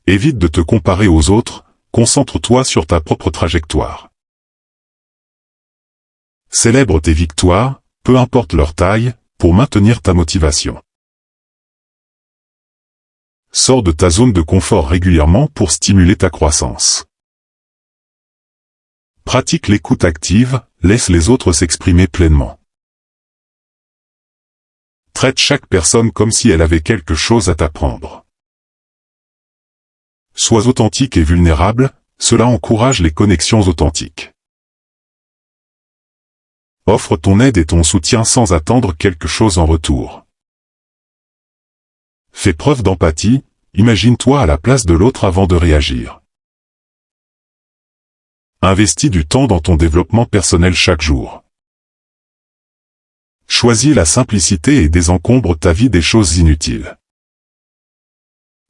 Évite de te comparer aux autres, concentre-toi sur ta propre trajectoire. Célèbre tes victoires, peu importe leur taille, pour maintenir ta motivation. Sors de ta zone de confort régulièrement pour stimuler ta croissance. Pratique l'écoute active, laisse les autres s'exprimer pleinement. Traite chaque personne comme si elle avait quelque chose à t'apprendre. Sois authentique et vulnérable, cela encourage les connexions authentiques. Offre ton aide et ton soutien sans attendre quelque chose en retour. Fais preuve d'empathie, imagine-toi à la place de l'autre avant de réagir. Investis du temps dans ton développement personnel chaque jour. Choisis la simplicité et désencombre ta vie des choses inutiles.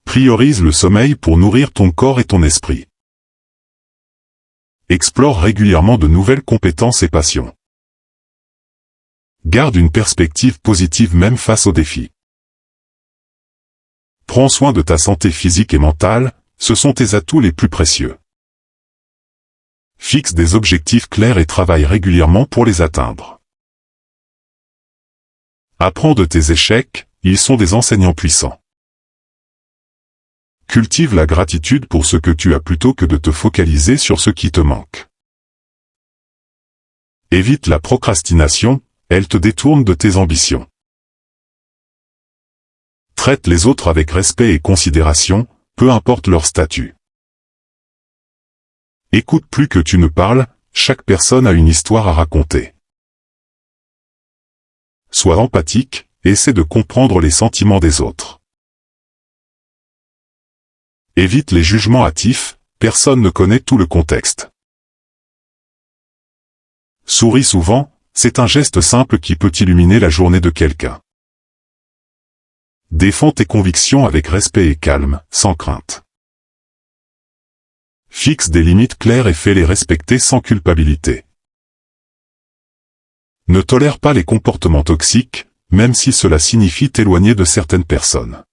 Priorise le sommeil pour nourrir ton corps et ton esprit. Explore régulièrement de nouvelles compétences et passions. Garde une perspective positive même face aux défis. Prends soin de ta santé physique et mentale, ce sont tes atouts les plus précieux. Fixe des objectifs clairs et travaille régulièrement pour les atteindre. Apprends de tes échecs, ils sont des enseignants puissants. Cultive la gratitude pour ce que tu as plutôt que de te focaliser sur ce qui te manque. Évite la procrastination, elle te détourne de tes ambitions. Traite les autres avec respect et considération, peu importe leur statut. Écoute plus que tu ne parles, chaque personne a une histoire à raconter. Sois empathique, essaie de comprendre les sentiments des autres. Évite les jugements hâtifs, personne ne connaît tout le contexte. Souris souvent, c'est un geste simple qui peut illuminer la journée de quelqu'un. Défends tes convictions avec respect et calme, sans crainte. Fixe des limites claires et fais-les respecter sans culpabilité. Ne tolère pas les comportements toxiques, même si cela signifie t'éloigner de certaines personnes.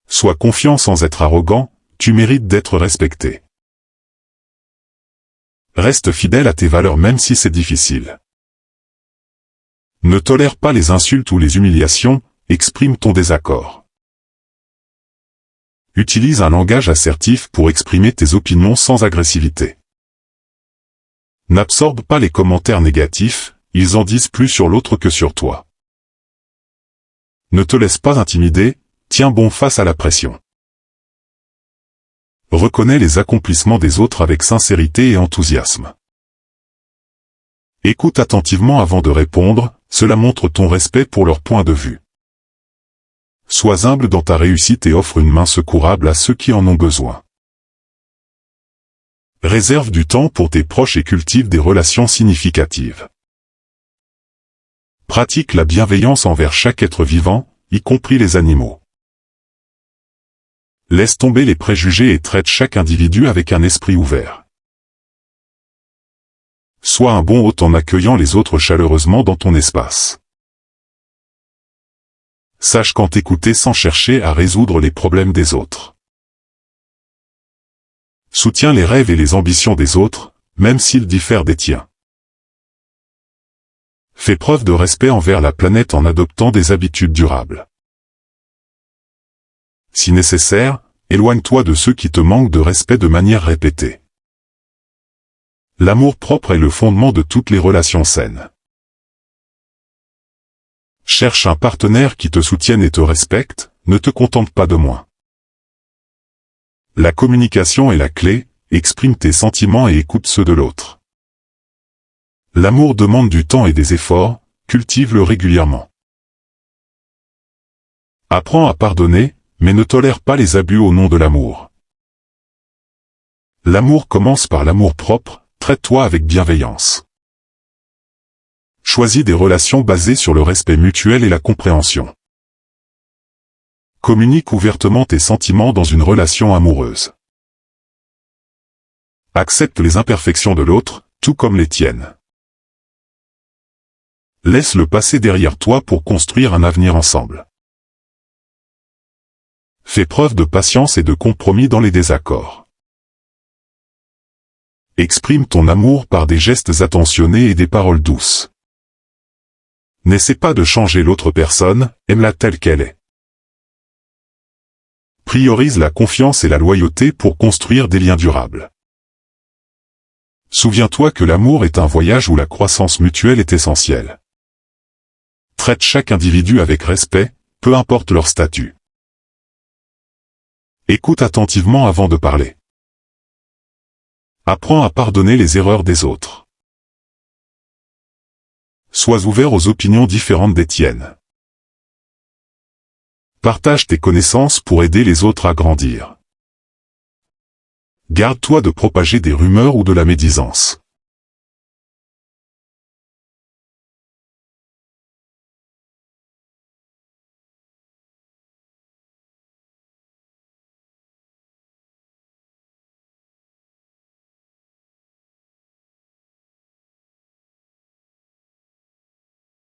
Sois confiant sans être arrogant, tu mérites d'être respecté. Reste fidèle à tes valeurs même si c'est difficile. Ne tolère pas les insultes ou les humiliations, exprime ton désaccord. Utilise un langage assertif pour exprimer tes opinions sans agressivité. N'absorbe pas les commentaires négatifs, ils en disent plus sur l'autre que sur toi. Ne te laisse pas intimider, tiens bon face à la pression. Reconnais les accomplissements des autres avec sincérité et enthousiasme. Écoute attentivement avant de répondre, cela montre ton respect pour leur point de vue. Sois humble dans ta réussite et offre une main secourable à ceux qui en ont besoin. Réserve du temps pour tes proches et cultive des relations significatives. Pratique la bienveillance envers chaque être vivant, y compris les animaux. Laisse tomber les préjugés et traite chaque individu avec un esprit ouvert. Sois un bon hôte en accueillant les autres chaleureusement dans ton espace. Sache quand écouter sans chercher à résoudre les problèmes des autres. Soutiens les rêves et les ambitions des autres, même s'ils diffèrent des tiens. Fais preuve de respect envers la planète en adoptant des habitudes durables. Si nécessaire, éloigne-toi de ceux qui te manquent de respect de manière répétée. L'amour-propre est le fondement de toutes les relations saines. Cherche un partenaire qui te soutienne et te respecte, ne te contente pas de moins. La communication est la clé, exprime tes sentiments et écoute ceux de l'autre. L'amour demande du temps et des efforts, cultive-le régulièrement. Apprends à pardonner, mais ne tolère pas les abus au nom de l'amour. L'amour commence par l'amour-propre, traite-toi avec bienveillance. Choisis des relations basées sur le respect mutuel et la compréhension. Communique ouvertement tes sentiments dans une relation amoureuse. Accepte les imperfections de l'autre, tout comme les tiennes. Laisse le passé derrière toi pour construire un avenir ensemble. Fais preuve de patience et de compromis dans les désaccords. Exprime ton amour par des gestes attentionnés et des paroles douces. N'essaie pas de changer l'autre personne, aime-la telle qu'elle est. Priorise la confiance et la loyauté pour construire des liens durables. Souviens-toi que l'amour est un voyage où la croissance mutuelle est essentielle. Traite chaque individu avec respect, peu importe leur statut. Écoute attentivement avant de parler. Apprends à pardonner les erreurs des autres. Sois ouvert aux opinions différentes des tiennes. Partage tes connaissances pour aider les autres à grandir. Garde-toi de propager des rumeurs ou de la médisance.